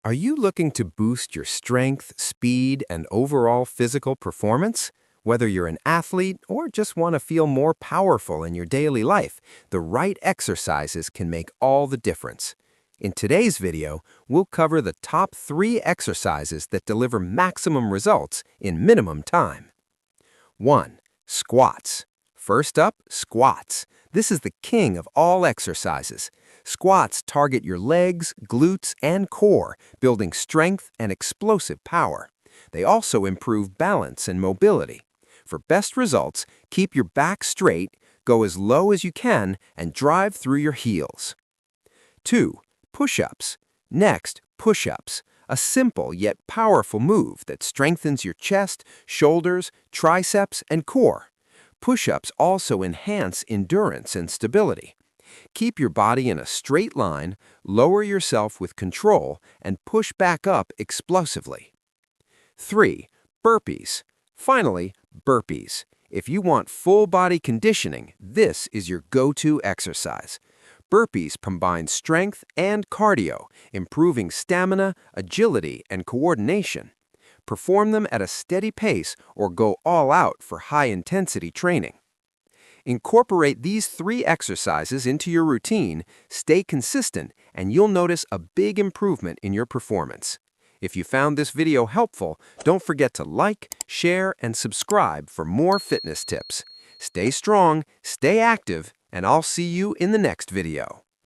Are you looking to boost your strength, speed, and overall physical performance? Whether you're an athlete or just want to feel more powerful in your daily life, the right exercises can make all the difference. In today's video, we'll cover the top 3 exercises that deliver maximum results in minimum time. 1. Squats. First up, squats. This is the king of all exercises. Squats target your legs, glutes, and core, building strength and explosive power. They also improve balance and mobility. For best results, keep your back straight, go as low as you can, and drive through your heels. 2. Push-ups. Next, push-ups. A simple yet powerful move that strengthens your chest, shoulders, triceps, and core. Push-ups also enhance endurance and stability. Keep your body in a straight line, lower yourself with control, and push back up explosively. 3. Burpees. Finally, burpees. If you want full body conditioning, this is your go-to exercise. Burpees combine strength and cardio, improving stamina, agility, and coordination. Perform them at a steady pace or go all out for high-intensity training. Incorporate these 3 exercises into your routine, stay consistent, and you'll notice a big improvement in your performance. If you found this video helpful, don't forget to like, share, and subscribe for more fitness tips. Stay strong, stay active, and I'll see you in the next video.